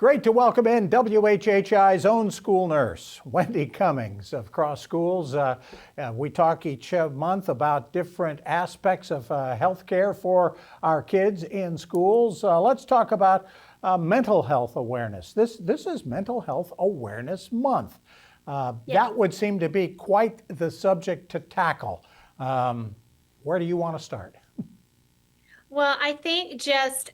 Great to welcome in WHHI's own school nurse, Wendy Cummings of Cross Schools. We talk each month about different aspects of health care for our kids in schools. Let's talk about mental health awareness. This is Mental Health Awareness Month. That would seem to be quite the subject to tackle. Where do you want to start? Well, I think just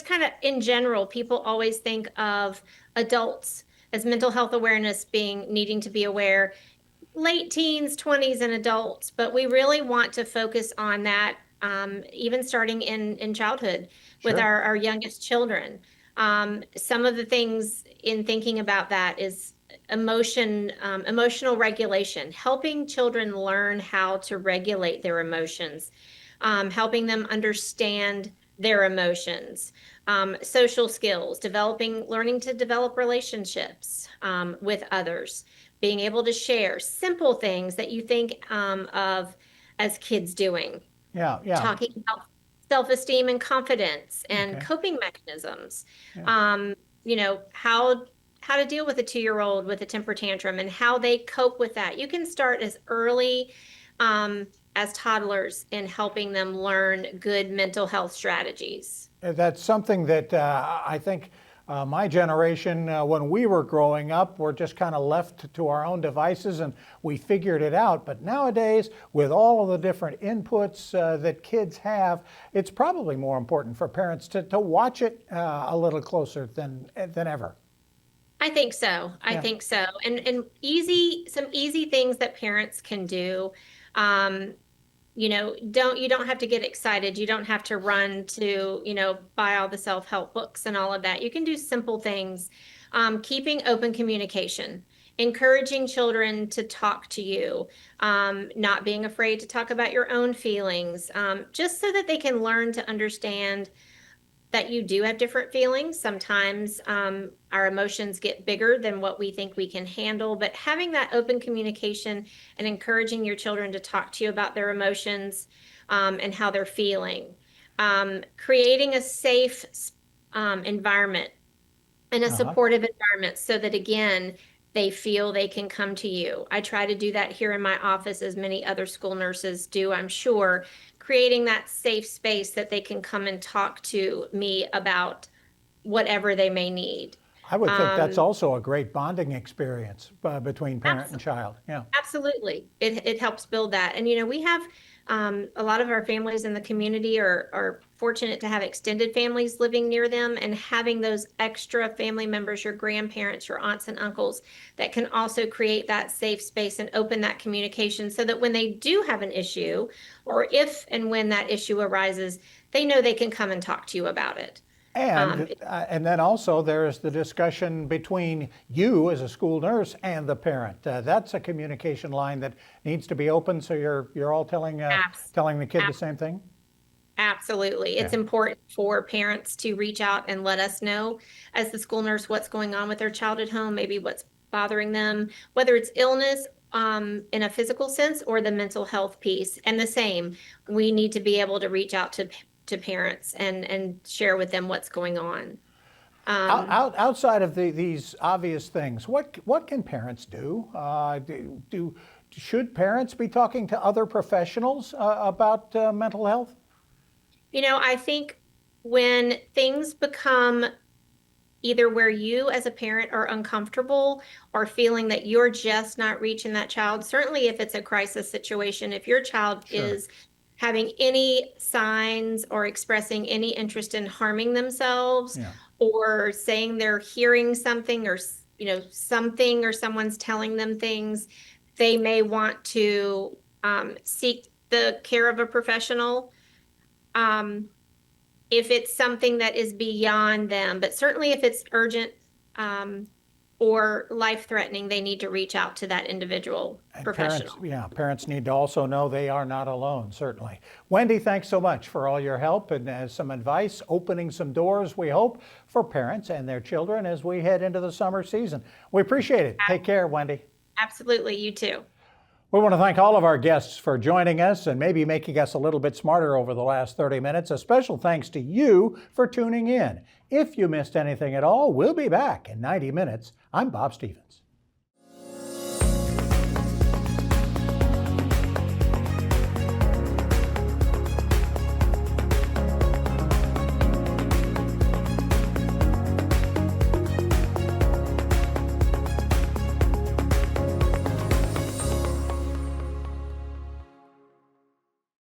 kind of in general, people always think of adults as mental health awareness needing to be aware, late teens, 20s, and adults. But we really want to focus on that, even starting in childhood with our youngest children. Some of the things in thinking about that is emotional regulation, helping children learn how to regulate their emotions, helping them understand their emotions, social skills, learning to develop relationships with others, being able to share simple things that you think of as kids doing. Talking about self-esteem and confidence and coping mechanisms. How to deal with a 2-year-old with a temper tantrum and how they cope with that. You can start as early as toddlers in helping them learn good mental health strategies. That's something that I think my generation, when we were growing up, were just kind of left to our own devices and we figured it out. But nowadays, with all of the different inputs that kids have, it's probably more important for parents to watch it a little closer than ever. I think so. I think so. And some easy things that parents can do. You don't have to get excited. You don't have to run to, buy all the self-help books and all of that. You can do simple things. Keeping open communication, encouraging children to talk to you, not being afraid to talk about your own feelings, just so that they can learn to understand that you do have different feelings. Sometimes our emotions get bigger than what we think we can handle, but having that open communication and encouraging your children to talk to you about their emotions and how they're feeling. Creating a safe environment and a supportive environment so that, again, they feel they can come to you. I try to do that here in my office, as many other school nurses do, I'm sure, creating that safe space that they can come and talk to me about whatever they may need. I would think that's also a great bonding experience between parent and child. Yeah, absolutely. It helps build that. And, we have a lot of our families in the community are fortunate to have extended families living near them, and having those extra family members, your grandparents, your aunts and uncles, that can also create that safe space and open that communication so that when they do have an issue, or if and when that issue arises, they know they can come and talk to you about it. And then also there's the discussion between you as a school nurse and the parent. That's a communication line that needs to be open, so you're all telling the kid the same thing? Absolutely. It's important for parents to reach out and let us know, as the school nurse, what's going on with their child at home, maybe what's bothering them, whether it's illness in a physical sense or the mental health piece. And the same, we need to be able to reach out to parents and share with them what's going on. Outside of these obvious things, what can parents do? Should parents be talking to other professionals about mental health? I think when things become either where you as a parent are uncomfortable or feeling that you're just not reaching that child, certainly if it's a crisis situation, if your child is having any signs or expressing any interest in harming themselves, or saying they're hearing something, or something, or someone's telling them things, they may want to seek the care of a professional. If it's something that is beyond them, but certainly if it's urgent or life-threatening, they need to reach out to that individual professional. Parents need to also know they are not alone, certainly. Wendy, thanks so much for all your help and some advice, opening some doors, we hope, for parents and their children as we head into the summer season. We appreciate it. Take care, Wendy. Absolutely. You too. We want to thank all of our guests for joining us and maybe making us a little bit smarter over the last 30 minutes. A special thanks to you for tuning in. If you missed anything at all, we'll be back in 90 minutes. I'm Bob Stevens.